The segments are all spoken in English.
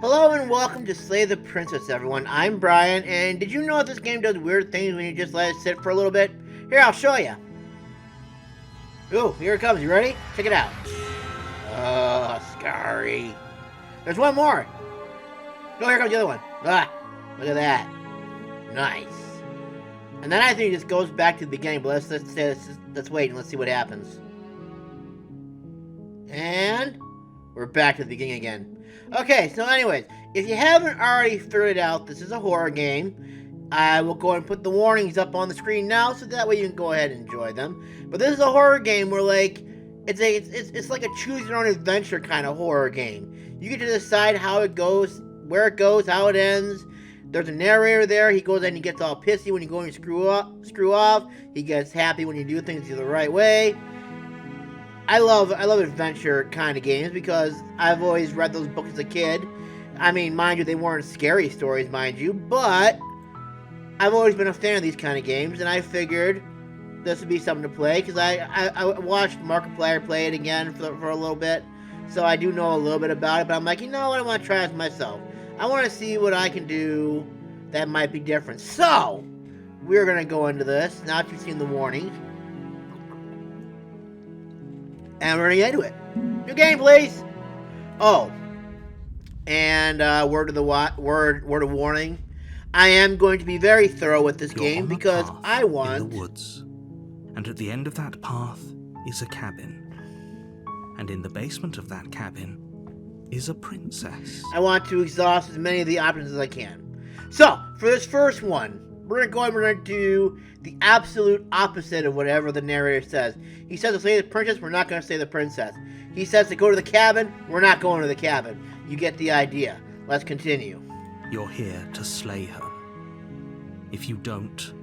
Hello and welcome to Slay the Princess, everyone. I'm Brian, and did you know that this game does weird things when you just let it sit for a little bit? Here, I'll show you. Ooh, here it comes. You ready? Check it out. Oh, scary. There's one more. No, here comes the other one. Ah, look at that. Nice. And then I think it just goes back to the beginning, but let's wait and let's see what happens. And we're back to the beginning again. Okay, so anyways, if you haven't already figured it out, this is a horror game. I will go and put the warnings up on the screen now, so that way you can go ahead and enjoy them. But this is a horror game where, like, it's like a choose your own adventure kind of horror game. You get to decide how it goes, where it goes, how it ends. There's a narrator there. He goes and he gets all pissy when you go and screw off. He gets happy when you do things the right way. I love adventure kind of games because I've always read those books as a kid. I mean, mind you, they weren't scary stories, mind you, but I've always been a fan of these kind of games, and I figured this would be something to play because I watched Markiplier play it again for a little bit, so I do know a little bit about it, but I'm like, you know what, I want to try this myself. I want to see what I can do that might be different. So, we're going to go into this, now that you've seen the warning. And we're gonna get into it. New game, please. Oh, and word of warning. I am going to be very thorough with this game because I want. In the woods, and at the end of that path is a cabin, and in the basement of that cabin is a princess. I want to exhaust as many of the options as I can. So for this first one, we're gonna do the absolute opposite of whatever the narrator says. He says to slay the princess, we're not gonna slay the princess. He says to go to the cabin, we're not going to the cabin. You get the idea. Let's continue. You're here to slay her. If you don't,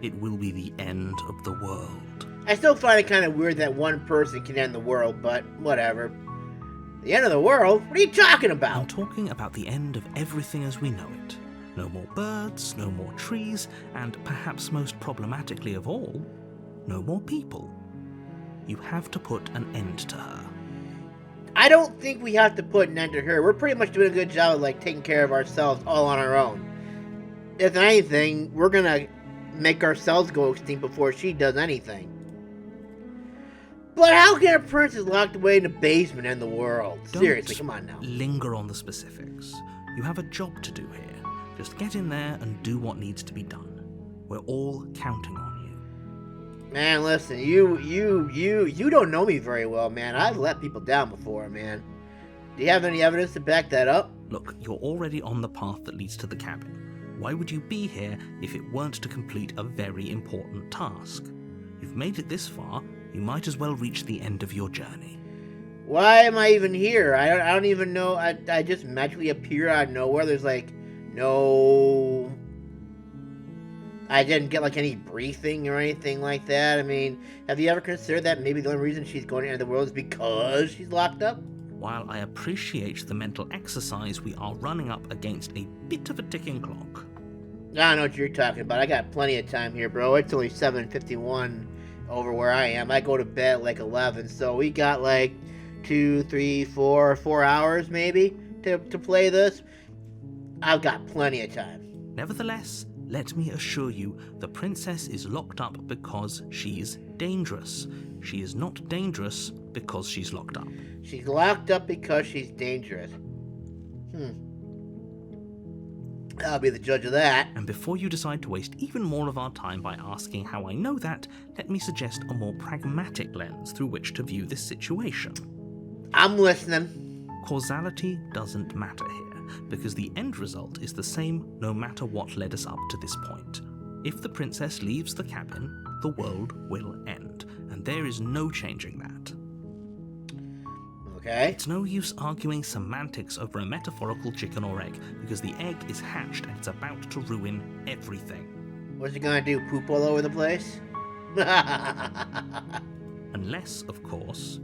it will be the end of the world. I still find it kind of weird that one person can end the world, but whatever. The end of the world? What are you talking about? I'm talking about the end of everything as we know it. No more birds, no more trees, and perhaps most problematically of all, no more people. You have to put an end to her. I don't think we have to put an end to her. We're pretty much doing a good job of, like, taking care of ourselves all on our own. If anything, we're gonna make ourselves go extinct before she does anything. But how can a princess locked away in a basement end the world? Seriously, come on now. Linger on the specifics. You have a job to do here. Just get in there and do what needs to be done. We're all counting on you. Man, listen, you don't know me very well, man. I've let people down before, man. Do you have any evidence to back that up? Look, you're already on the path that leads to the cabin. Why would you be here if it weren't to complete a very important task? You've made it this far, you might as well reach the end of your journey. Why am I even here? I don't even know. I just magically appear out of nowhere. There's like no, I didn't get like any briefing or anything like that. I mean, have you ever considered that maybe the only reason she's going to enter the world is because she's locked up? While I appreciate the mental exercise, we are running up against a bit of a ticking clock. I don't know what you're talking about. I got plenty of time here, bro. It's only 7:51 over where I am. I go to bed at like 11, so we got like 2, 3, 4 hours maybe to play this. I've got plenty of time. Nevertheless, let me assure you, the princess is locked up because she's dangerous. She is not dangerous because she's locked up. She's locked up because she's dangerous. I'll be the judge of that. And before you decide to waste even more of our time by asking how I know that, let me suggest a more pragmatic lens through which to view this situation. I'm listening. Causality doesn't matter here, because the end result is the same no matter what led us up to this point. If the princess leaves the cabin, the world will end, and there is no changing that. Okay. It's no use arguing semantics over a metaphorical chicken or egg, because the egg is hatched and it's about to ruin everything. What's it gonna do, poop all over the place? Unless, of course,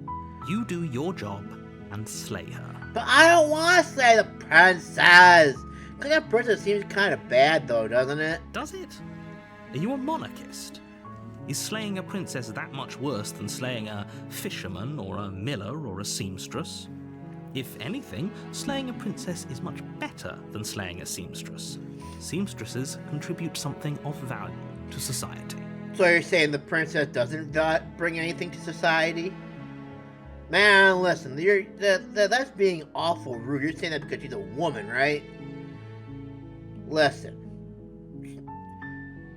you do your job and slay her. But I don't want to slay the princess! Cause that princess seems kind of bad though, doesn't it? Does it? Are you a monarchist? Is slaying a princess that much worse than slaying a fisherman or a miller or a seamstress? If anything, slaying a princess is much better than slaying a seamstress. Seamstresses contribute something of value to society. So you're saying the princess doesn't bring anything to society? Man, listen, that's being awful rude. You're saying that because she's a woman, right? Listen.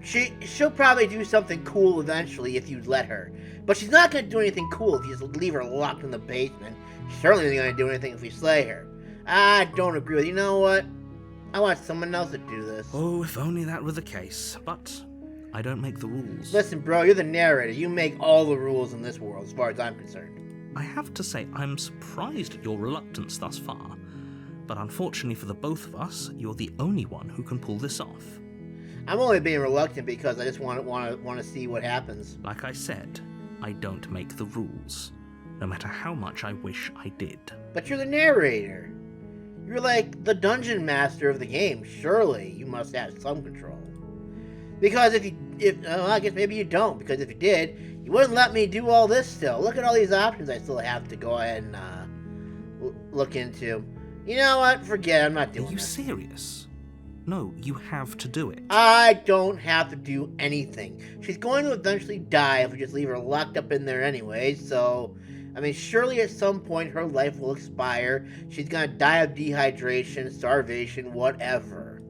She'll probably do something cool eventually if you let her. But she's not going to do anything cool if you just leave her locked in the basement. She's certainly not going to do anything if we slay her. I don't agree with you. You know what? I want someone else to do this. Oh, if only that were the case. But I don't make the rules. Listen, bro, you're the narrator. You make all the rules in this world, as far as I'm concerned. I have to say, I'm surprised at your reluctance thus far. But unfortunately for the both of us, you're the only one who can pull this off. I'm only being reluctant because I just want to see what happens. Like I said, I don't make the rules, no matter how much I wish I did. But you're the narrator. You're like the dungeon master of the game. Surely you must have some control. Because I guess maybe you don't. Because if you did, you wouldn't let me do all this still. Look at all these options I still have to go ahead and look into. You know what? Forget it. I'm not doing it. Are you serious? No, you have to do it. I don't have to do anything. She's going to eventually die if we just leave her locked up in there anyway, so... I mean, surely at some point her life will expire. She's gonna die of dehydration, starvation, whatever.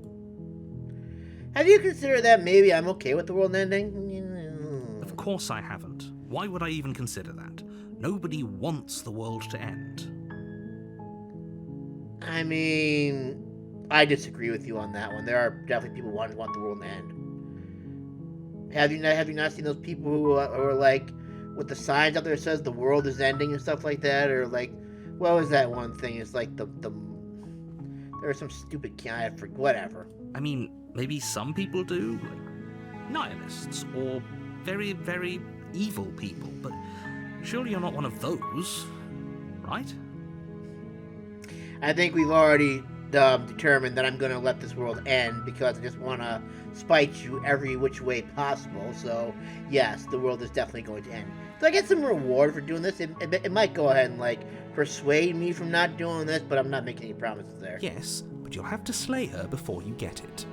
Have you considered that maybe I'm okay with the world ending? Of course I haven't. Why would I even consider that? Nobody wants the world to end. I mean... I disagree with you on that one. There are definitely people who want the world to end. Have you not seen those people who are like with the signs out there that says the world is ending and stuff like that? Or like, what was that one thing? It's like there was some stupid guy for whatever. I mean, maybe some people do, like nihilists or very, very evil people, but surely you're not one of those, right? I think we've already determined that I'm going to let this world end because I just want to spite you every which way possible. So, yes, the world is definitely going to end. Do I get some reward for doing this? It might go ahead and, like, persuade me from not doing this, but I'm not making any promises there. Yes, but you'll have to slay her before you get it.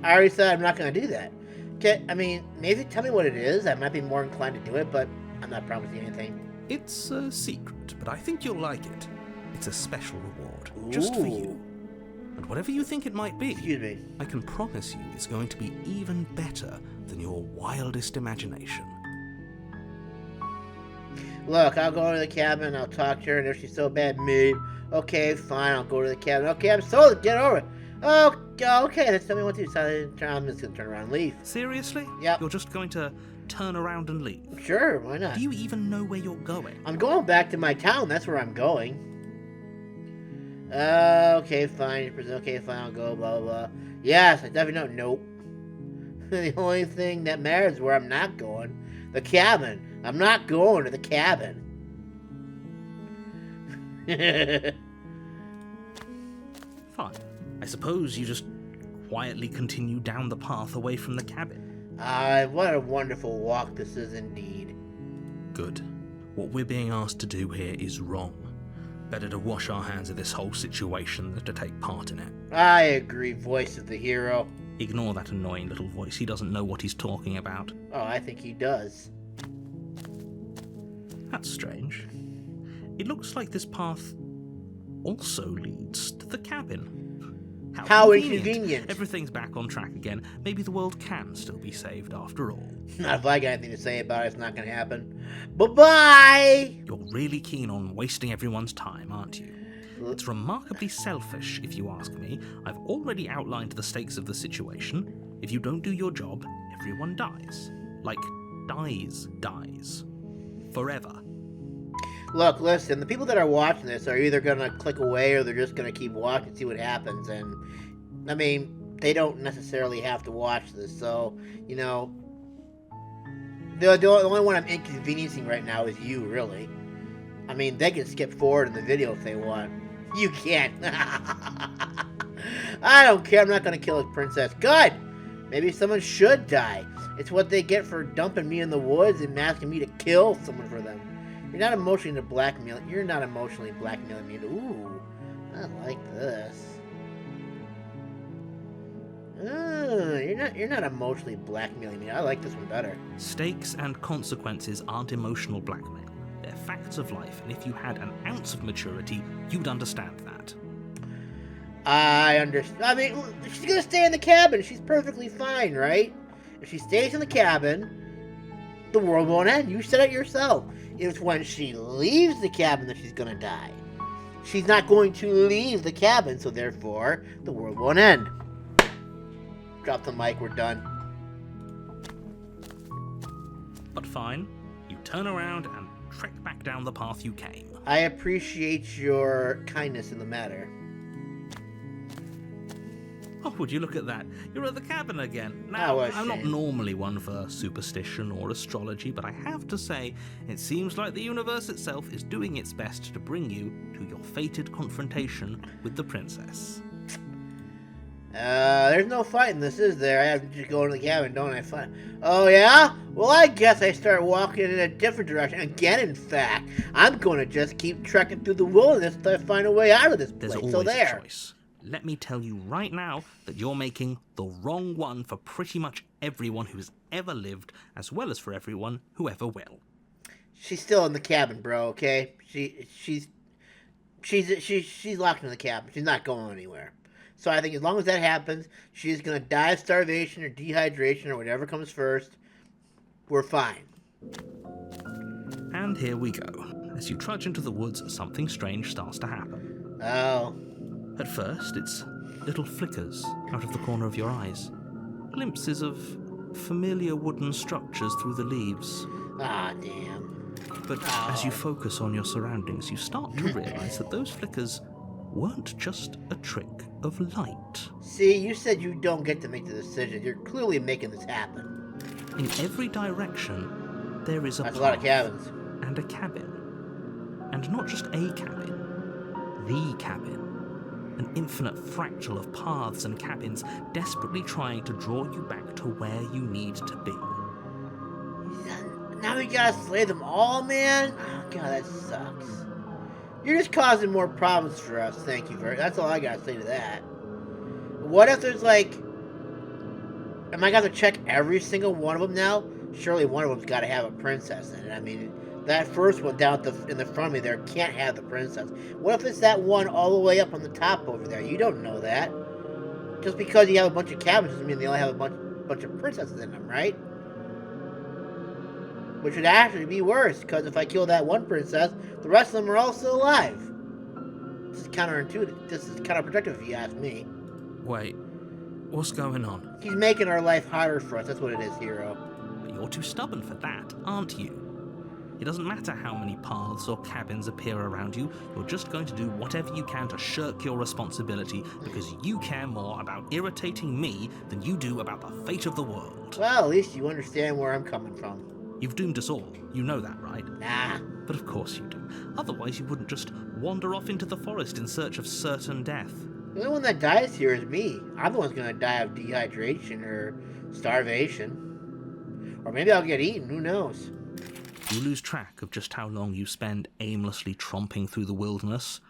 I already said I'm not going to do that. Okay, I mean, maybe tell me what it is. I might be more inclined to do it, but I'm not promising anything. It's a secret, but I think you'll like it. It's a special reward, just for you. And whatever you think it might be, Excuse me. I can promise you it's going to be even better than your wildest imagination. Look, I'll go to the cabin, I'll talk to her, and if she's so bad, maybe. Okay, fine, I'll go to the cabin. Okay, I'm sold, get over it. Oh, okay, let's tell me what to do. So I'm just going to turn around and leave. Seriously? Yep. You're just going to turn around and leave? Sure, why not? Do you even know where you're going? I'm going back to my town, that's where I'm going. Okay, fine. Okay, fine, I'll go, blah, blah, blah. Yes, I definitely don't. Nope. The only thing that matters is where I'm not going. The cabin. I'm not going to the cabin. Fine. I suppose you just quietly continue down the path away from the cabin. What a wonderful walk this is indeed. Good. What we're being asked to do here is wrong. Better to wash our hands of this whole situation than to take part in it. I agree, voice of the hero. Ignore that annoying little voice. He doesn't know what he's talking about. Oh, I think he does. That's strange. It looks like this path also leads to the cabin. How inconvenient. Everything's back on track again. Maybe the world can still be saved after all. Not if I got anything to say about it, it's not going to happen. Bye-bye! You're really keen on wasting everyone's time, aren't you? It's remarkably selfish, if you ask me. I've already outlined the stakes of the situation. If you don't do your job, everyone dies. Like, dies. Forever. Look, listen, the people that are watching this are either going to click away or they're just going to keep watching and see what happens. And, I mean, they don't necessarily have to watch this. So, you know, the only one I'm inconveniencing right now is you, really. I mean, they can skip forward in the video if they want. You can't. I don't care. I'm not going to kill a princess. Good. Maybe someone should die. It's what they get for dumping me in the woods and asking me to kill someone for them. You're not emotionally blackmailing. You're not emotionally blackmailing me. Ooh, I like this. You're not emotionally blackmailing me. I like this one better. Stakes and consequences aren't emotional blackmail. They're facts of life, and if you had an ounce of maturity, you'd understand that. I understand. I mean, she's gonna stay in the cabin. She's perfectly fine, right? If she stays in the cabin, the world won't end. You said it yourself. It's when she leaves the cabin that she's gonna die. She's not going to leave the cabin, so therefore, the world won't end. Drop the mic, we're done. But fine, you turn around and trek back down the path you came. I appreciate your kindness in the matter. Oh, would you look at that? You're at the cabin again. Now, I'm not normally one for superstition or astrology, but I have to say, it seems like the universe itself is doing its best to bring you to your fated confrontation with the princess. There's no fighting this, is there? I have to just go into the cabin, don't I? Fight. Oh, yeah? Well, I guess I start walking in a different direction. Again, in fact. I'm going to just keep trekking through the wilderness until I find a way out of this place. There's always a choice. Let me tell you right now that you're making the wrong one for pretty much everyone who's ever lived, as well as for everyone who ever will. She's still in the cabin, bro, okay? She's locked in the cabin. She's not going anywhere. So I think as long as that happens, she's going to die of starvation or dehydration or whatever comes first. We're fine. And here we go. As you trudge into the woods, something strange starts to happen. Oh. At first, it's little flickers out of the corner of your eyes. Glimpses of familiar wooden structures through the leaves. Ah, damn. But as you focus on your surroundings, you start to realize that those flickers weren't just a trick of light. See, you said you don't get to make the decision. You're clearly making this happen. In every direction, there is a That's a lot of cabins. And a cabin. And not just a cabin. The cabin. An infinite fractal of paths and cabins desperately trying to draw you back to where you need to be. Now we gotta slay them all, man? Oh, God, that sucks. You're just causing more problems for us, thank you very much. That's all I gotta say to that. What if there's like... Am I gonna check every single one of them now? Surely one of them's gotta have a princess in it. I mean, that first one down in the front of me there can't have the princess. What if it's that one all the way up on the top over there? You don't know that. Just because you have a bunch of cabins doesn't mean they only have a bunch of princesses in them, right? Which would actually be worse, because if I kill that one princess, the rest of them are all still alive. This is counterintuitive. This is counterproductive if you ask me. Wait, what's going on? He's making our life harder for us. That's what it is, hero. But you're too stubborn for that, aren't you? It doesn't matter how many paths or cabins appear around you, you're just going to do whatever you can to shirk your responsibility because you care more about irritating me than you do about the fate of the world. Well, at least you understand where I'm coming from. You've doomed us all. You know that, right? Nah. But of course you do. Otherwise you wouldn't just wander off into the forest in search of certain death. The only one that dies here is me. I'm the one who's going to die of dehydration or starvation. Or maybe I'll get eaten. Who knows? You lose track of just how long you spend aimlessly tromping through the wilderness.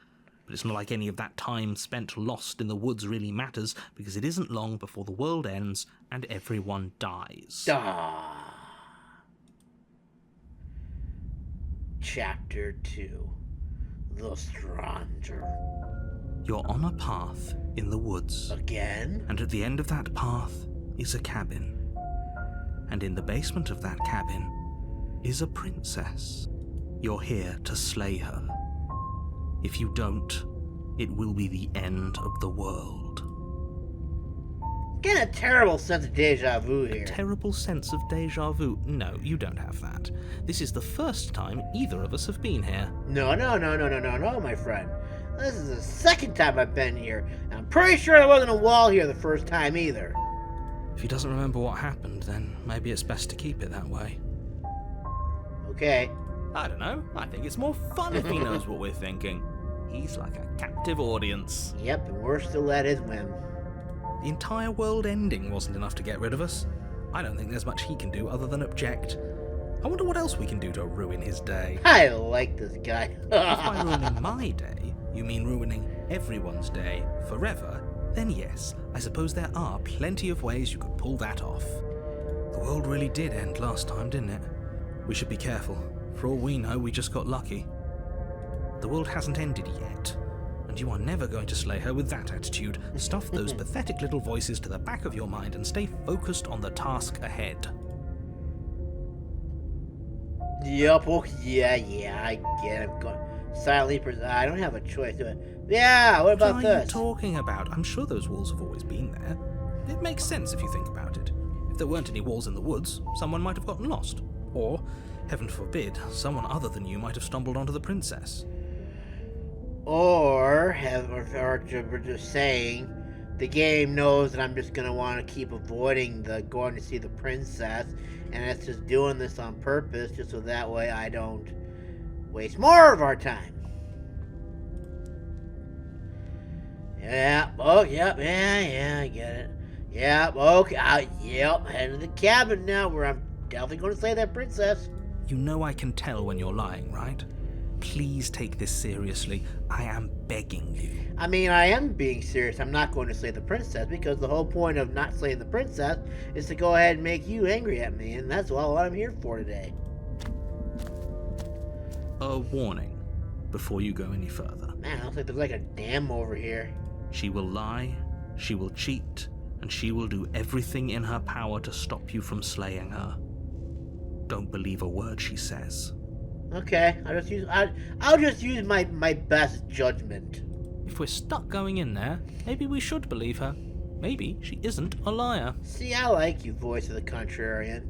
But it's not like any of that time spent lost in the woods really matters, because it isn't long before the world ends and everyone dies. Chapter 2. The Stranger. You're on a path in the woods. Again? And at the end of that path is a cabin. And in the basement of that cabin is a princess. You're here to slay her. If you don't, it will be the end of the world. Get a terrible sense of deja vu here. A terrible sense of deja vu? No, you don't have that. This is the first time either of us have been here. No, my friend. This is the second time I've been here. And I'm pretty sure there wasn't a wall here the first time either. If he doesn't remember what happened, then maybe it's best to keep it that way. Okay. I don't know. I think it's more fun if he knows what we're thinking. He's like a captive audience. Yep, and we're still at his whim. The entire world ending wasn't enough to get rid of us. I don't think there's much he can do other than object. I wonder what else we can do to ruin his day. I like this guy. If by ruining my day, you mean ruining everyone's day forever, then yes, I suppose there are plenty of ways you could pull that off. The world really did end last time, didn't it? We should be careful. For all we know, we just got lucky. The world hasn't ended yet, and you are never going to slay her with that attitude. Stuff those pathetic little voices to the back of your mind and stay focused on the task ahead. Yup, oh, yeah, I get it. I'm going silently. I don't have a choice. Do it. Yeah, what about What this? are you talking about? I'm sure those walls have always been there. It makes sense if you think about it. If there weren't any walls in the woods, someone might have gotten lost. Or, heaven forbid, someone other than you might have stumbled onto the princess. Or we're just saying, the game knows that I'm just gonna want to keep avoiding the going to see the princess, and it's just doing this on purpose, just so that way I don't waste more of our time. Yeah. Oh, yep. Yeah. I get it. Yep. Okay. Yep. Head to the cabin now, where I'm definitely going to slay that princess. You know I can tell when you're lying, right? Please take this seriously. I am begging you. I mean, I am being serious. I'm not going to slay the princess, because the whole point of not slaying the princess is to go ahead and make you angry at me, and that's all I'm here for today. A warning before you go any further. Man, it looks like there's like a dam over here. She will lie, she will cheat, and she will do everything in her power to stop you from slaying her. Don't believe a word she says. Okay, I'll just use my best judgment. If we're stuck going in there, maybe we should believe her. Maybe she isn't a liar. See, I like you, voice of the contrarian.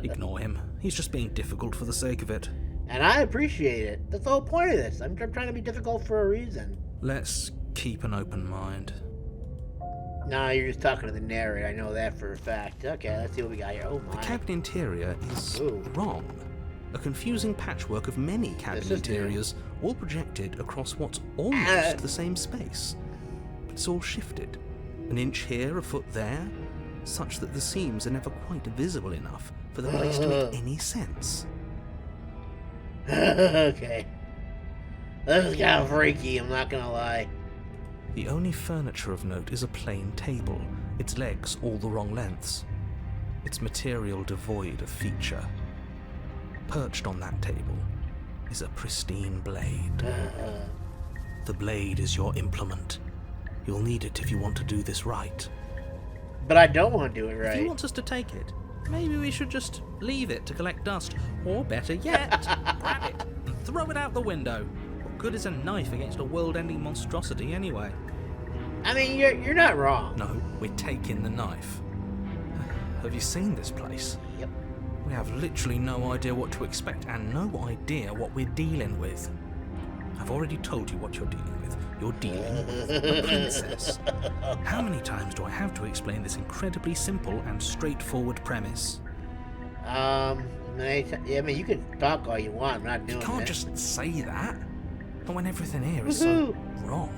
Ignore him. He's just being difficult for the sake of it. And I appreciate it. That's the whole point of this. I'm trying to be difficult for a reason. Let's keep an open mind. Nah, you're just talking to the narrator. I know that for a fact. Okay, let's see what we got here. Oh my. The cabin interior is wrong. A confusing patchwork of many cabin interiors, all projected across what's almost the same space. But it's all shifted. An inch here, a foot there, such that the seams are never quite visible enough for the place to make any sense. Okay. This is kind of freaky, I'm not gonna lie. The only furniture of note is a plain table, its legs all the wrong lengths, its material devoid of feature. Perched on that table is a pristine blade. The blade is your implement. You'll need it if you want to do this right. But I don't want to do it right. If you want us to take it, maybe we should just leave it to collect dust. Or better yet, grab it and throw it out the window. What good is a knife against a world-ending monstrosity anyway? I mean, you're not wrong. No, we're taking the knife. Have you seen this place? Yep. We have literally no idea what to expect and no idea what we're dealing with. I've already told you what you're dealing with. You're dealing with a princess. How many times do I have to explain this incredibly simple and straightforward premise? I mean, you can talk all you want. I'm not doing You can't it. just say that. Not when everything here is so wrong.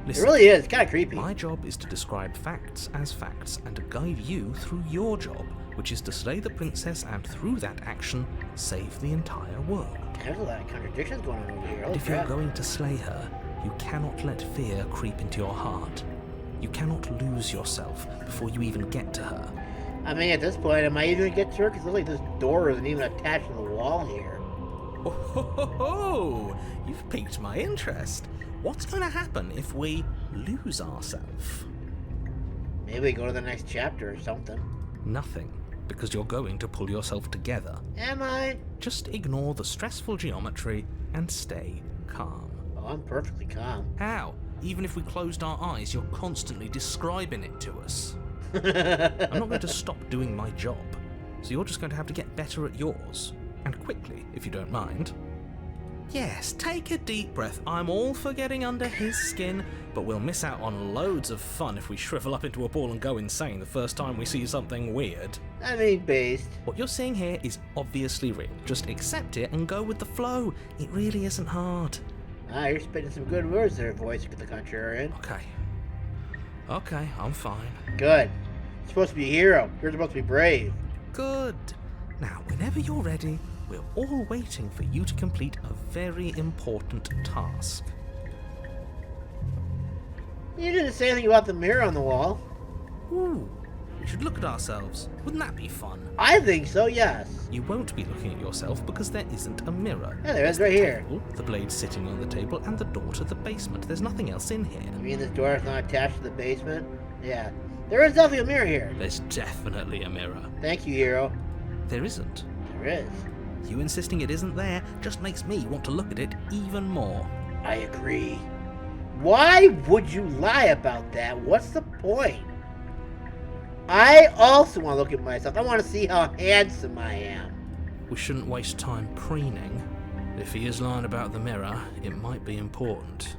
Listen, It really is. It's kind of creepy. my job is to describe facts as facts and to guide you through your job, which is to slay the princess and through that action, save the entire world. There's a lot of contradictions going on over here. And Holy if you're crap. going to slay her, you cannot let fear creep into your heart. You cannot lose yourself before you even get to her. I mean, at this point, am I even going to get to her? Because it looks like this door isn't even attached to the wall here. Oh, ho, ho, ho. You've piqued my interest. What's going to happen if we lose ourselves? Maybe we go to the next chapter or something. Nothing, because you're going to pull yourself together. Am I? Just ignore the stressful geometry and stay calm. Oh, I'm perfectly calm. How? Even if we closed our eyes, you're constantly describing it to us. I'm not going to stop doing my job, so you're just going to have to get better at yours. And quickly, if you don't mind. Yes, take a deep breath. I'm all for getting under his skin, but we'll miss out on loads of fun if we shrivel up into a ball and go insane the first time we see something weird. I mean, based. What you're seeing here is obviously real. Just accept it and go with the flow. It really isn't hard. Ah, you're spitting some good words there, voice of the contrarian. Okay, I'm fine. Good. You're supposed to be a hero. You're supposed to be brave. Good. Now, whenever you're ready, we're all waiting for you to complete a very important task. You didn't say anything about the mirror on the wall. Ooh, we should look at ourselves. Wouldn't that be fun? I think so, yes. You won't be looking at yourself because there isn't a mirror. Yeah, there is right here. Table, the blade sitting on the table, and the door to the basement. There's nothing else in here. You mean this door is not attached to the basement? Yeah. There is definitely a mirror here. There's definitely a mirror. Thank you, hero. There isn't. There is. You insisting it isn't there just makes me want to look at it even more. I agree. Why would you lie about that? What's the point? I also want to look at myself. I want to see how handsome I am. We shouldn't waste time preening. If he is lying about the mirror, it might be important.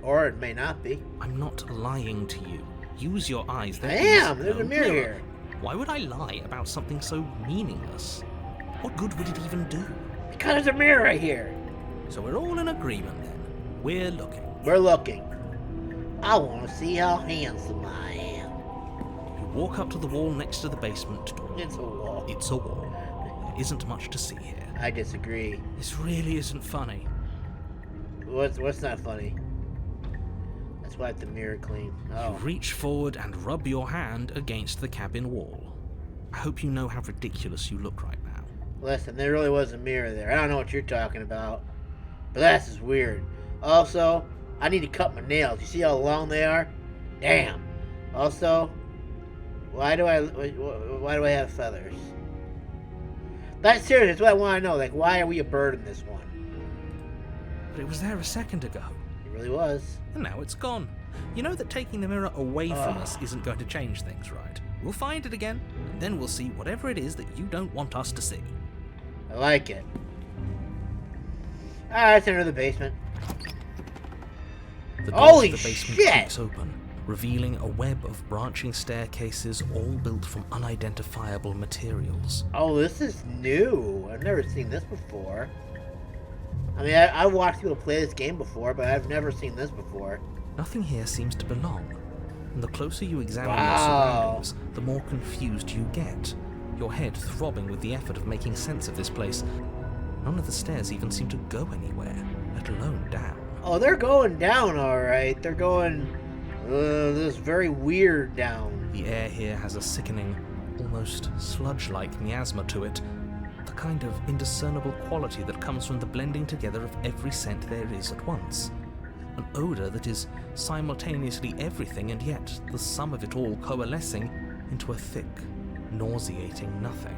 Or it may not be. I'm not lying to you. Use your eyes. I am. There's a mirror here. Why would I lie about something so meaningless? What good would it even do? Because there's a mirror right here. So we're all in agreement then. We're looking. We're looking. I want to see how handsome I am. You walk up to the wall next to the basement door. It's a wall. It's a wall. There isn't much to see here. I disagree. This really isn't funny. What's not funny? Let's wipe the mirror clean. Oh. You reach forward and rub your hand against the cabin wall. I hope you know how ridiculous you look right now. Listen, there really was a mirror there. I don't know what you're talking about. But that's just weird. Also, I need to cut my nails. You see how long they are? Damn. Also, why do I have feathers? That's serious. That's what I want to know. Like, why are we a bird in this one? But it was there a second ago. It really was. And now it's gone. You know that taking the mirror away from us isn't going to change things, right? We'll find it again, and then we'll see whatever it is that you don't want us to see. I like it. Alright, let's enter the basement. The door Holy to the basement shit! kicks open, revealing a web of branching staircases all built from unidentifiable materials. Oh, this is new. I've never seen this before. I mean, I've watched people play this game before, but I've never seen this before. Nothing here seems to belong, and the closer you examine Wow. your surroundings, the more confused you get, your head throbbing with the effort of making sense of this place. None of the stairs even seem to go anywhere, let alone down. Oh, they're going down, alright. They're going this very weird down. The air here has a sickening, almost sludge-like miasma to it, the kind of indiscernible quality that comes from the blending together of every scent there is at once. An odour that is simultaneously everything and yet the sum of it all coalescing into a thick, nauseating nothing.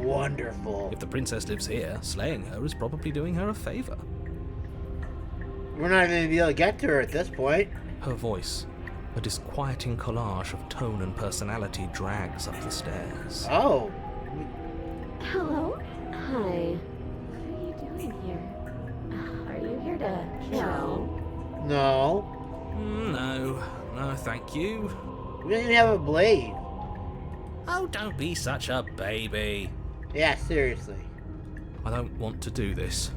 Wonderful. If the princess lives here, slaying her is probably doing her a favour. We're not even going to be able to get to her at this point. Her voice, a disquieting collage of tone and personality, drags up the stairs. Oh. Hello? Hi. What are you doing here? Are you here to kill? No. No, thank you. We don't even have a blade. Oh, don't be such a baby. Yeah, seriously. I don't want to do this.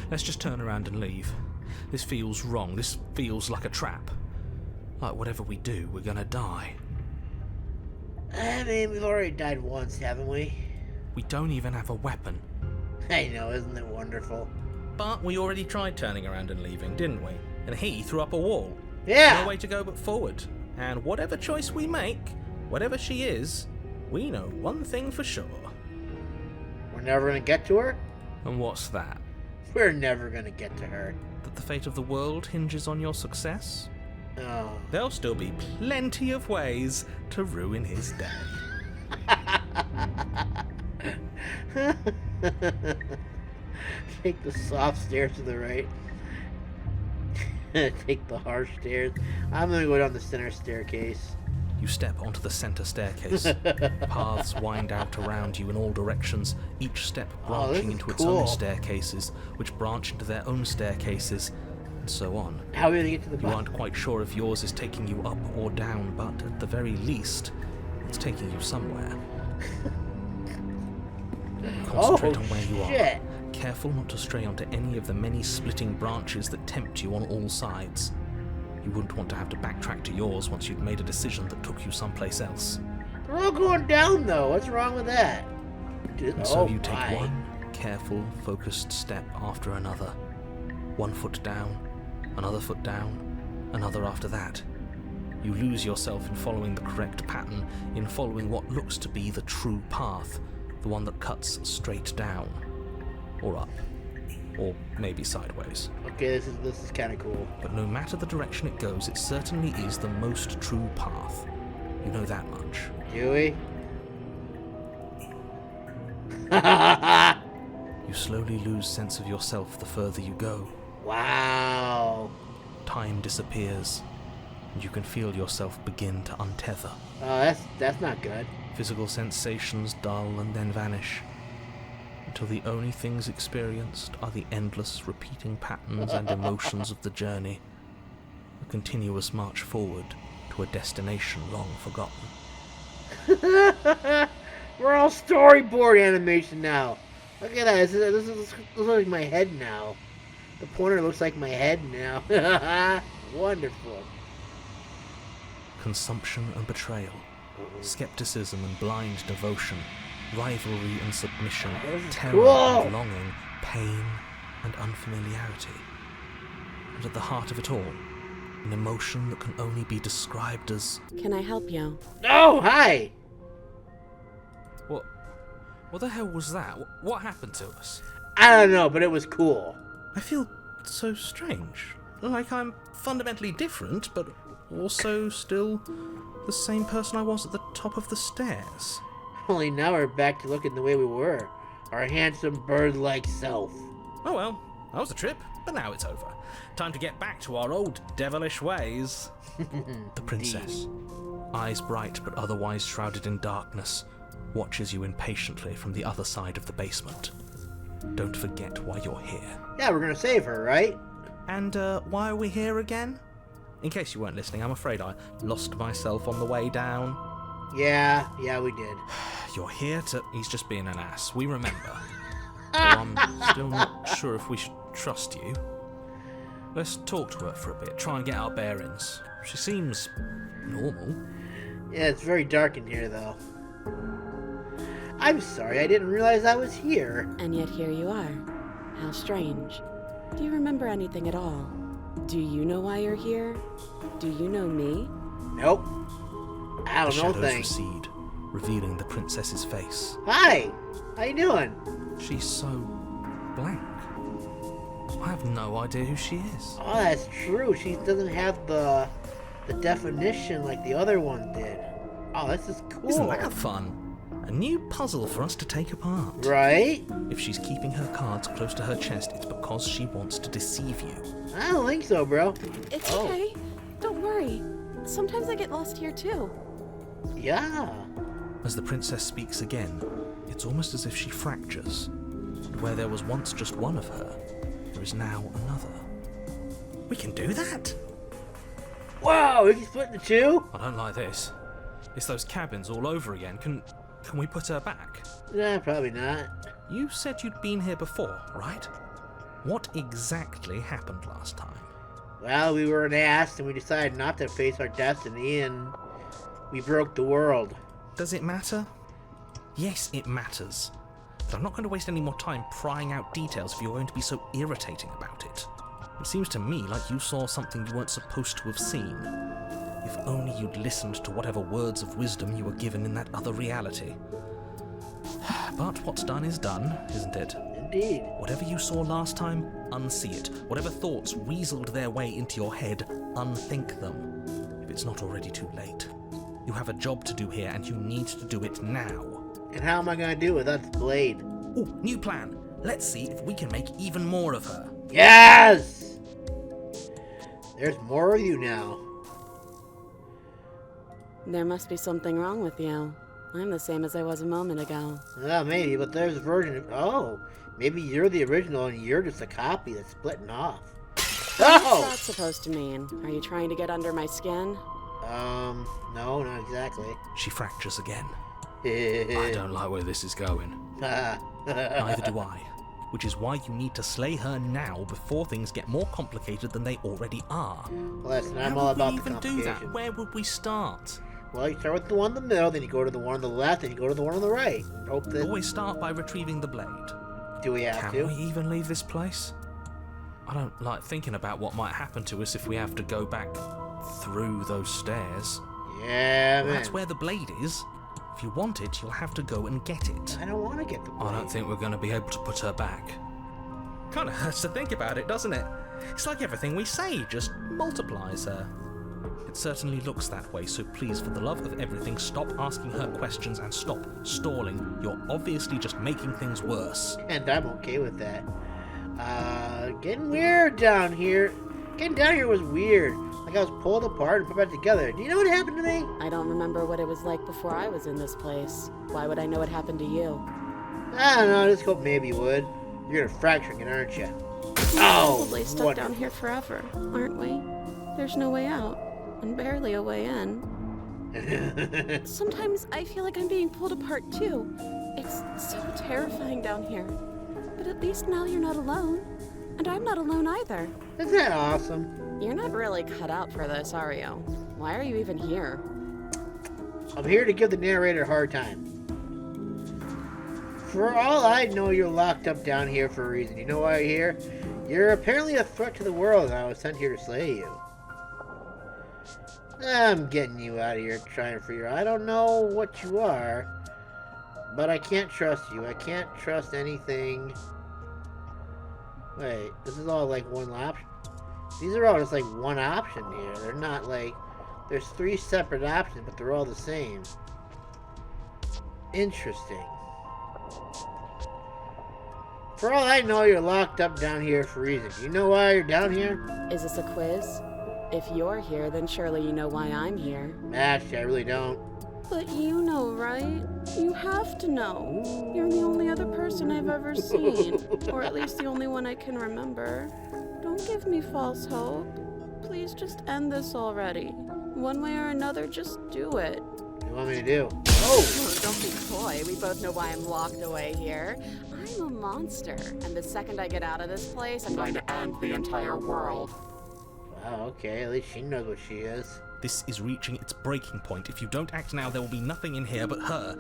Let's just turn around and leave. This feels wrong. This feels like a trap. Like whatever we do, we're gonna die. I mean, we've already died once, haven't we? We don't even have a weapon. I know, isn't it wonderful? But we already tried turning around and leaving, didn't we? And he threw up a wall. Yeah! No way to go but forward. And whatever choice we make, whatever she is, we know one thing for sure. We're never gonna get to her? And what's that? We're never gonna get to her. That the fate of the world hinges on your success? Oh. There'll still be plenty of ways to ruin his day. Take the soft stairs to the right. Take the harsh stairs. I'm gonna go down the center staircase. You step onto the center staircase. Paths wind out around you in all directions, each step Oh, this branching is into its cool. own staircases, which branch into their own staircases, and so on. How are we gonna get to the You bottom? aren't quite sure if yours is taking you up or down, but at the very least, it's taking you somewhere. Concentrate on where you shit. are. Careful not to stray onto any of the many splitting branches that tempt you on all sides. You wouldn't want to have to backtrack to yours once you'd made a decision that took you someplace else. We're all going down though. What's wrong with that? And so you take one careful, focused step after another. 1 foot down, another foot down, another after that. You lose yourself in following the correct pattern, in following what looks to be the true path, the one that cuts straight down, or up, or maybe sideways. Okay, this is kind of cool. But no matter the direction it goes, it certainly is the most true path. You know that much. Do we? You slowly lose sense of yourself the further you go. Wow. Time disappears, and you can feel yourself begin to untether. Oh, that's not good. Physical sensations dull and then vanish, until the only things experienced are the endless repeating patterns and emotions of the journey, a continuous march forward to a destination long forgotten. We're all storyboard animation now. Look at that. This looks like my head now. The pointer looks like my head now. Wonderful. Consumption and betrayal, skepticism and blind devotion, rivalry and submission, terror and longing, pain and unfamiliarity. And at the heart of it all, an emotion that can only be described as... Can I help you? Oh, hi! What the hell was that? What happened to us? I don't know, but it was cool. I feel so strange. Like I'm fundamentally different, but also still the same person I was at the top of the stairs. Only now we're back to looking the way we were. Our handsome bird-like self. Oh well, that was a trip, but now it's over. Time to get back to our old devilish ways. The princess, eyes bright but otherwise shrouded in darkness, watches you impatiently from the other side of the basement. Don't forget why you're here. Yeah, we're gonna save her, right? And why are we here again? In case you weren't listening, I'm afraid I lost myself on the way down. Yeah, we did. You're here to... He's just being an ass. We remember. Though I'm still not sure if we should trust you. Let's talk to her for a bit, try and get our bearings. She seems normal. Yeah, it's very dark in here, though. I'm sorry, I didn't realize I was here. And yet here you are. How strange. Do you remember anything at all? Do you know why you're here? Do you know me? Nope. I The don't know shadows things. recede, revealing the princess's face. Hi! How you doing? She's so blank. I have no idea who she is. Oh, that's true. She doesn't have the definition like the other one did. Oh, this is cool. Isn't that fun? A new puzzle for us to take apart. Right? If she's keeping her cards close to her chest, it's because she wants to deceive you. I don't think so, bro. It's Oh. okay. Don't worry. Sometimes I get lost here too. Yeah. As the princess speaks again, it's almost as if she fractures. And where there was once just one of her, there is now another. We can do that? Whoa, we can split into two? I don't like this. It's those cabins all over again. Can we put her back? Nah, probably not. You said you'd been here before, right? What exactly happened last time? Well, we were an ass and we decided not to face our destiny and we broke the world. Does it matter? Yes, it matters. But I'm not going to waste any more time prying out details if you're going to be so irritating about it. It seems to me like you saw something you weren't supposed to have seen. If only you'd listened to whatever words of wisdom you were given in that other reality. But what's done is done, isn't it? Indeed. Whatever you saw last time, unsee it. Whatever thoughts weaseled their way into your head, unthink them. If it's not already too late. You have a job to do here, and you need to do it now. And how am I gonna do it without this blade? Ooh, new plan. Let's see if we can make even more of her. Yes! There's more of you now. There must be something wrong with you. I'm the same as I was a moment ago. Maybe, but there's a version of... Oh, maybe you're the original and you're just a copy that's splitting off. What's Oh! that supposed to mean? Are you trying to get under my skin? No, not exactly. She fractures again. I don't like where this is going. Neither do I. Which is why you need to slay her now before things get more complicated than they already are. Listen, I'm How all would about we the even do that? complication. Where would we start? Well, you start with the one in the middle, then you go to the one on the left, then you go to the one on the right. Hope that... Always start by retrieving the blade. Do we have to? Can we even leave this place? I don't like thinking about what might happen to us if we have to go back through those stairs. Yeah, man. That's where the blade is. If you want it, you'll have to go and get it. I don't want to get the blade. I don't think we're going to be able to put her back. Kind of hurts to think about it, doesn't it? It's like everything we say just multiplies her. It certainly looks that way, so please, for the love of everything, stop asking her questions and stop stalling. You're obviously just making things worse. And I'm okay with that. Getting weird down here. Getting down here was weird. Like I was pulled apart and put back together. Do you know what happened to me? I don't remember what it was like before I was in this place. Why would I know what happened to you? I don't know. I just hope maybe you would. You're gonna fracture again, aren't you? We're Oh, probably stuck down here forever, aren't we? There's no way out, and barely a way in. Sometimes I feel like I'm being pulled apart too. It's so terrifying down here. But at least now you're not alone. And I'm not alone either. Isn't that awesome? You're not really cut out for this, are you? Why are you even here? I'm here to give the narrator a hard time. For all I know, you're locked up down here for a reason. You know why you're here? You're apparently a threat to the world, and I was sent here to slay you. I'm getting you out of here trying for your... I don't know what you are, but I can't trust you. I can't trust anything. Wait, this is all like one option? These are all just like one option here. They're not like... There's 3 separate options, but they're all the same. Interesting. For all I know, you're locked up down here for a reason. Do you know why you're down here? Is this a quiz? If you're here, then surely you know why I'm here. Actually, I really don't. But you know, right? You have to know. You're the only other person I've ever seen. Or at least the only one I can remember. Don't give me false hope. Please just end this already. One way or another, just do it. What do you want me to do? Oh, don't be coy. We both know why I'm locked away here. I'm a monster. And the second I get out of this place, I'm going to end the entire world. Wow, okay. At least she knows what she is. This is reaching its breaking point. If you don't act now, there will be nothing in here but her.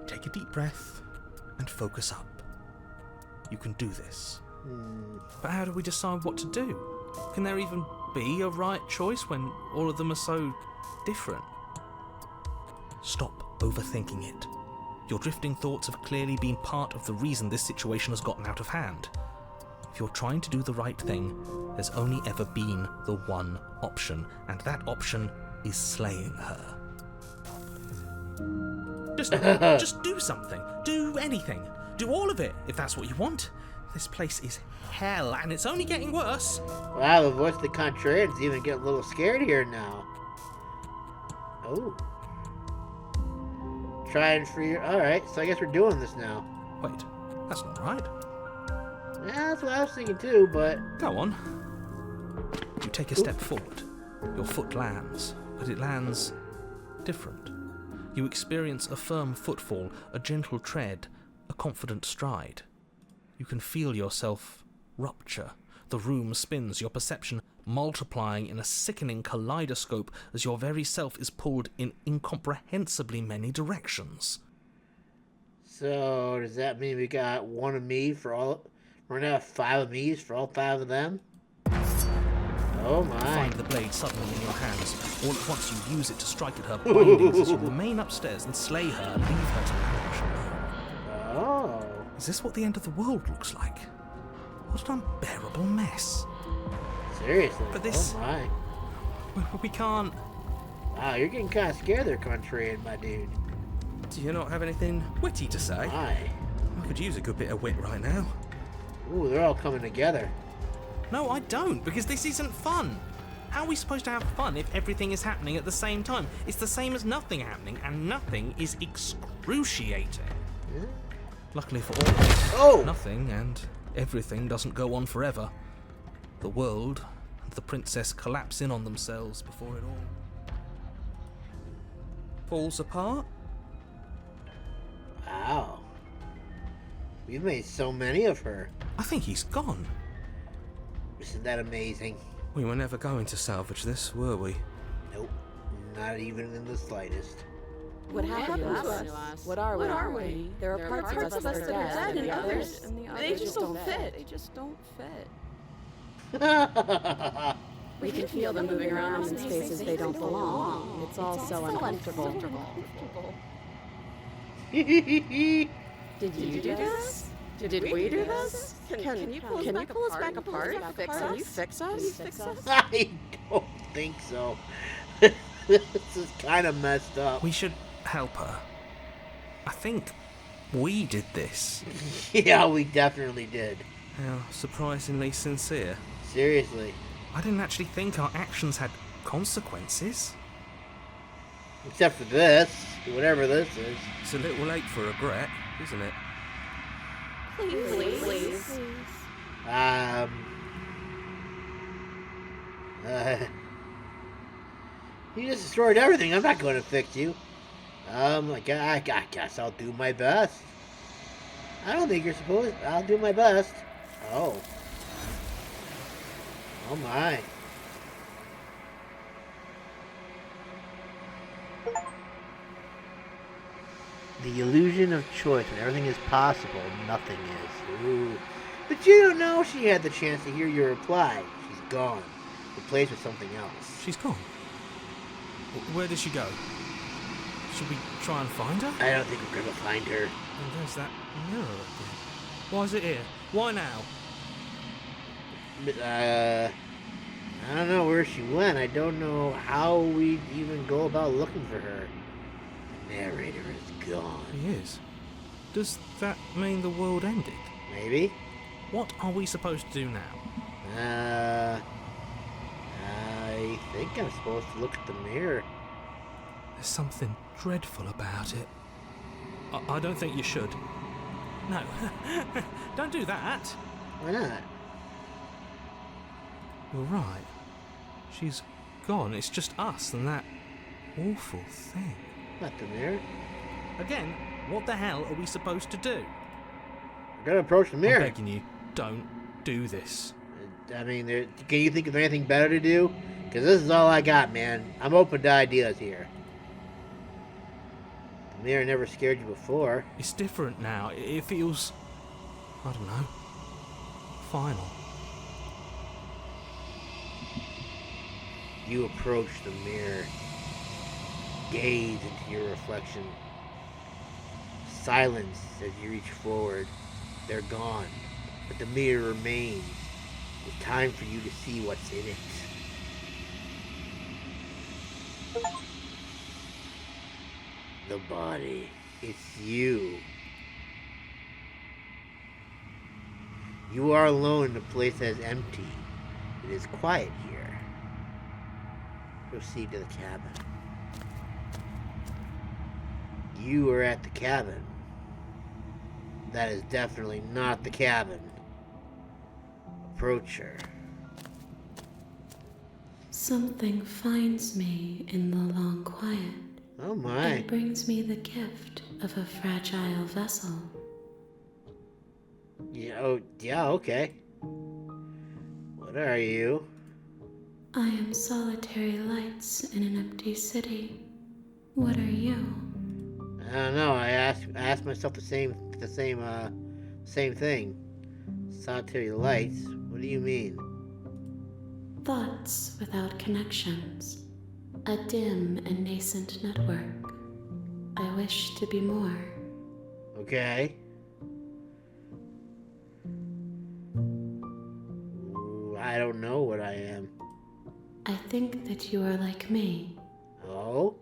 Take a deep breath and focus up. You can do this. But how do we decide what to do? Can there even be a right choice when all of them are so different? Stop overthinking it. Your drifting thoughts have clearly been part of the reason this situation has gotten out of hand. If you're trying to do the right thing, there's only ever been the one option, and that option is slaying her. Just do something. Do anything. Do all of it, if that's what you want. This place is hell, and it's only getting worse. Wow, the voice of the contrarian's even getting a little scared here now. Oh. Trying for your... Alright, so I guess we're doing this now. Wait, that's not right. Yeah, that's what I was thinking too, but... Go on. You take a step forward. Your foot lands, but it lands different. You experience a firm footfall, a gentle tread, a confident stride. You can feel yourself rupture. The room spins, your perception multiplying in a sickening kaleidoscope as your very self is pulled in incomprehensibly many directions. So, does that mean we got one of me for all... We're gonna have 5 of me's for all 5 of them? Oh my. You find the blade suddenly in your hands. All at once you use it to strike at her bindings as you remain upstairs and slay her and leave her to languish alone. Oh. Is this what the end of the world looks like? What an unbearable mess. Seriously? But this... Oh my. We can't... Wow, you're getting kind of scared there, contrarian, my dude. Do you not have anything witty to say? My. I could use a good bit of wit right now. Ooh, they're all coming together. No, I don't, because this isn't fun. How are we supposed to have fun if everything is happening at the same time? It's the same as nothing happening, and nothing is excruciating. Yeah. Luckily for all of us, Oh! nothing and everything doesn't go on forever. The world and the princess collapse in on themselves before it all falls apart. Wow. We've made so many of her. I think he's gone. Isn't that amazing? We were never going to salvage this, were we? Nope. Not even in the slightest. What happened to us? What are we? There are parts of us that are dead, and others, they just don't fit. They just don't fit. We can feel them moving around in spaces they don't belong. It's all so uncomfortable. Did you do this? Did we do this? Can you pull us back apart? Can you fix us? I don't think so. This is kind of messed up. We should help her. I think we did this. Yeah, we definitely did. How surprisingly sincere. Seriously. I didn't actually think our actions had consequences. Except for this. Whatever this is. It's a little late for regret, isn't it? Please. You just destroyed everything. I'm not going to fix you. I guess I'll do my best. I don't think you're supposed. I'll do my best. Oh. Oh my. The illusion of choice. When everything is possible, nothing is. Ooh. But you don't know she had the chance to hear your reply. She's gone. Replaced with something else. She's gone. Where did she go? Should we try and find her? I don't think we're gonna find her. And there's that mirror again. Why is it here? Why now? I don't know where she went. I don't know how we'd even go about looking for her. The narrator is gone. He is. Does that mean the world ended? Maybe? What are we supposed to do now? I think I'm supposed to look at the mirror. There's something dreadful about it. I don't think you should. No. Don't do that. Why not? You're right. She's gone. It's just us and that awful thing. Not the mirror. Again, what the hell are we supposed to do? We're gonna approach the mirror. I'm begging you, don't do this. I mean, can you think of anything better to do? Because this is all I got, man. I'm open to ideas here. The mirror never scared you before. It's different now. It feels, I don't know, final. You approach the mirror. Gaze into your reflection. Silence as you reach forward. They're gone. But the mirror remains. It's time for you to see what's in it. The body. It's you. You are alone in a place that is empty. It is quiet here. Proceed to the cabin. You are at the cabin. That is definitely not the cabin. Approach her. Something finds me in the long quiet. Oh my. It brings me the gift of a fragile vessel. Yeah, okay. What are you? I am solitary lights in an empty city. What are you? I don't know. I asked myself the same thing. Solitary lights. What do you mean? Thoughts without connections. A dim and nascent network. I wish to be more. Okay. I don't know what I am. I think that you are like me. Oh?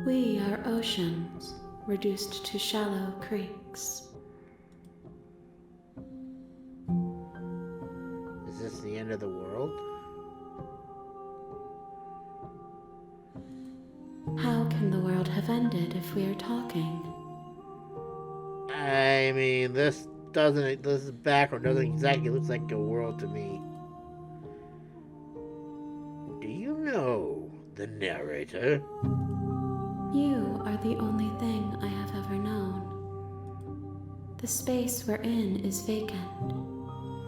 We are oceans, reduced to shallow creeks. Is this the end of the world? How can the world have ended if we are talking? I mean, this background doesn't exactly look like a world to me. Do you know the narrator? You are the only thing I have ever known. The space we're in is vacant.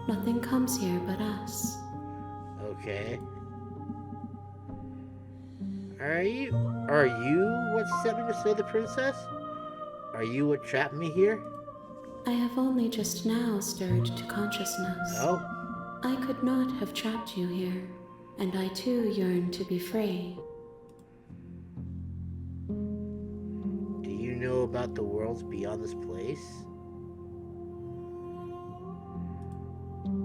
Nothing comes here but us. Okay. Are you what sent me to slay the princess? Are you what trapped me here? I have only just now stirred to consciousness. Oh, I could not have trapped you here, and I too yearn to be free. do you know about the worlds beyond this place?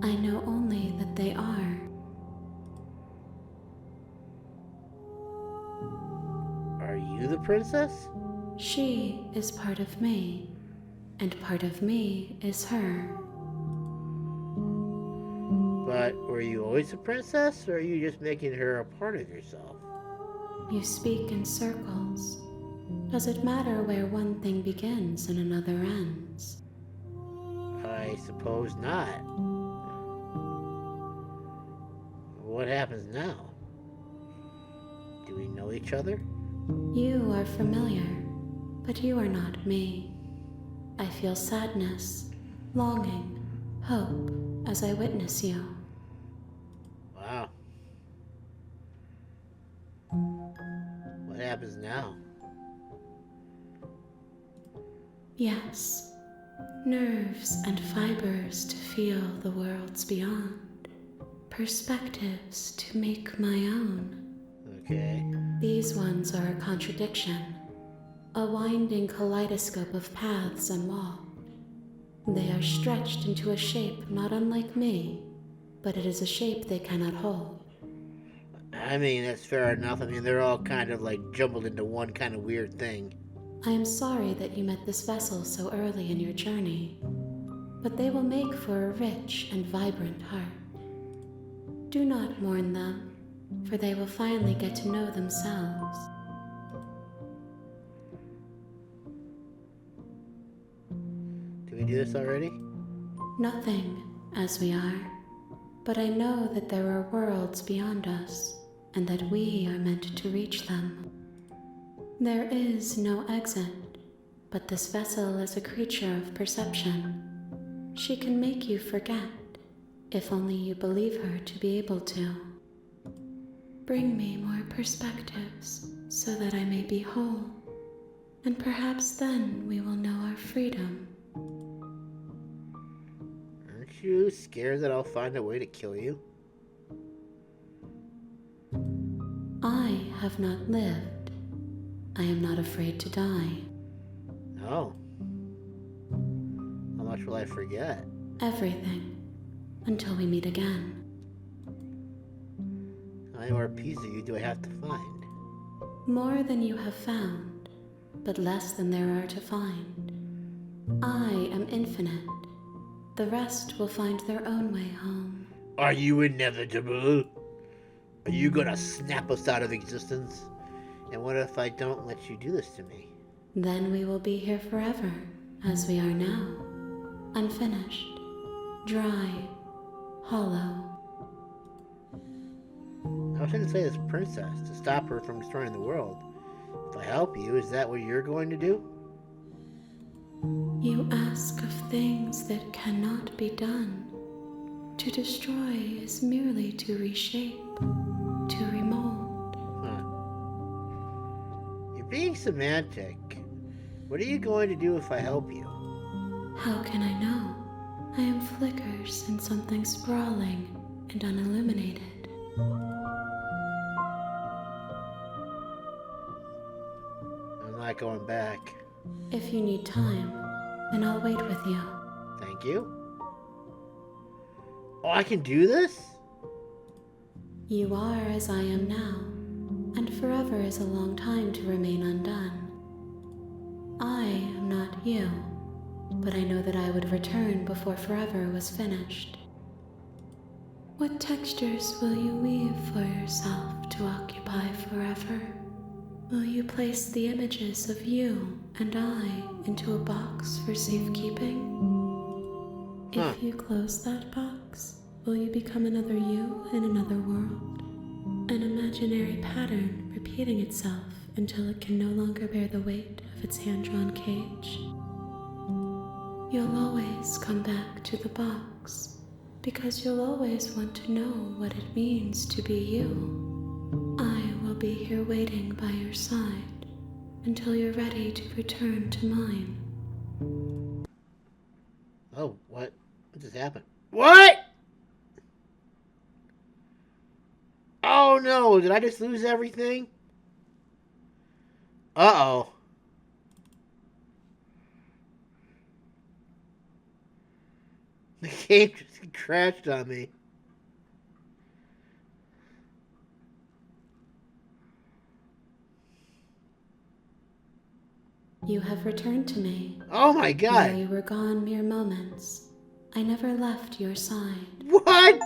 I know only that they are. Are you the princess? She is part of me, and part of me is her. But were you always a princess, or are you just making her a part of yourself? You speak in circles. Does it matter where one thing begins and another ends? I suppose not. What happens now? Do we know each other? You are familiar, but you are not me. I feel sadness, longing, hope as I witness you. Wow. What happens now? Yes, nerves and fibers to feel the worlds beyond, perspectives to make my own. Okay. These ones are a contradiction, a winding kaleidoscope of paths and walls. They are stretched into a shape not unlike me, but it is a shape they cannot hold. I mean, that's fair enough. I mean, they're all kind of like jumbled into one kind of weird thing. I am sorry that you met this vessel so early in your journey, but they will make for a rich and vibrant heart. Do not mourn them, for they will finally get to know themselves. Did we do this already? Nothing, as we are, but I know that there are worlds beyond us, and that we are meant to reach them. There is no exit, but this vessel is a creature of perception. She can make you forget, if only you believe her to be able to. Bring me more perspectives, so that I may be whole, and perhaps then we will know our freedom. Aren't you scared that I'll find a way to kill you? I have not lived. I am not afraid to die. No. How much will I forget? Everything, until we meet again. How many more pieces of you do I have to find? More than you have found, but less than there are to find. I am infinite. The rest will find their own way home. Are you inevitable? Are you gonna snap us out of existence? And what if I don't let you do this to me? Then we will be here forever, as we are now. Unfinished, dry, hollow. I was trying to say this princess to stop her from destroying the world. If I help you, is that what you're going to do? You ask of things that cannot be done. To destroy is merely to reshape, to remold. Huh. You're being semantic. What are you going to do if I help you? How can I know? I am flickers in something sprawling and unilluminated. I'm not going back. If you need time, then I'll wait with you. Thank you. Oh, I can do this? You are as I am now, and forever is a long time to remain undone. I am not you, but I know that I would return before forever was finished. What textures will you weave for yourself to occupy forever? Will you place the images of you and I into a box for safekeeping? Huh. If you close that box, will you become another you in another world? An imaginary pattern repeating itself until it can no longer bear the weight of its hand-drawn cage? You'll always come back to the box, because you'll always want to know what it means to be you. I will be here waiting by your side until you're ready to return to mine. Oh, what? What just happened? What? Oh no, did I just lose everything? Uh-oh. The game just crashed on me. You have returned to me. Oh my Though god. you were gone mere moments, I never left your side. What?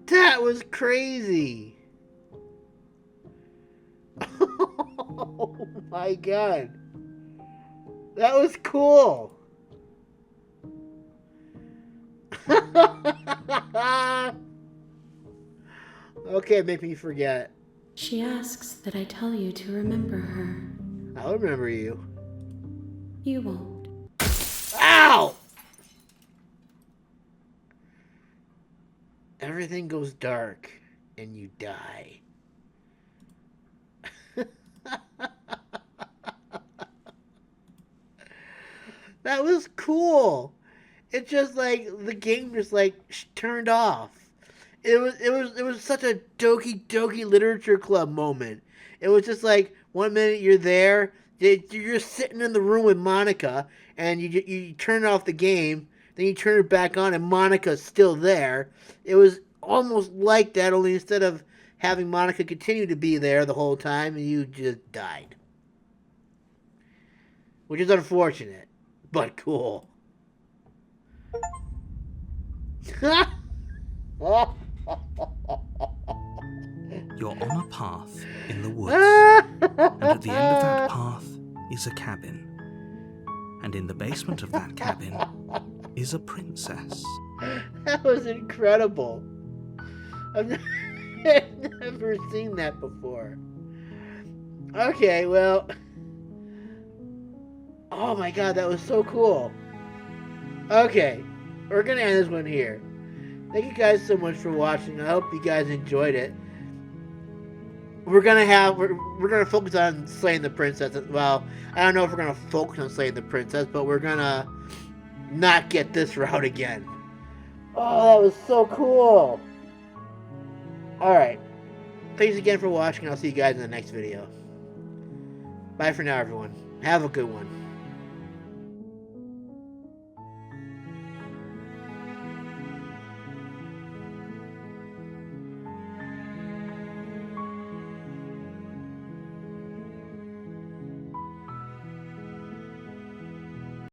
That was crazy. Oh my god. That was cool. Okay, make me forget. She asks that I tell you to remember her. I'll remember you. You won't. Ow! Everything goes dark and you die. That was cool. It just like the game just like turned off. It was such a Doki Literature Club moment. It was just like 1 minute you're there, you're just sitting in the room with Monica, and you turn off the game, then you turn it back on, and Monica's still there. It was almost like that, only instead of having Monica continue to be there the whole time, you just died, which is unfortunate, but cool. You're on a path in the woods, and at the end of that path is a cabin. And in the basement of that cabin is a princess. That was incredible. I've never seen that before. Okay, well. Oh my god, that was so cool. Okay, we're gonna end this one here. Thank you guys so much for watching. I hope you guys enjoyed it. We're gonna focus on slaying the princess. Well, I don't know if we're gonna focus on slaying the princess, but we're gonna not get this route again. Oh, that was so cool. Alright. Thanks again for watching. I'll see you guys in the next video. Bye for now, everyone. Have a good one.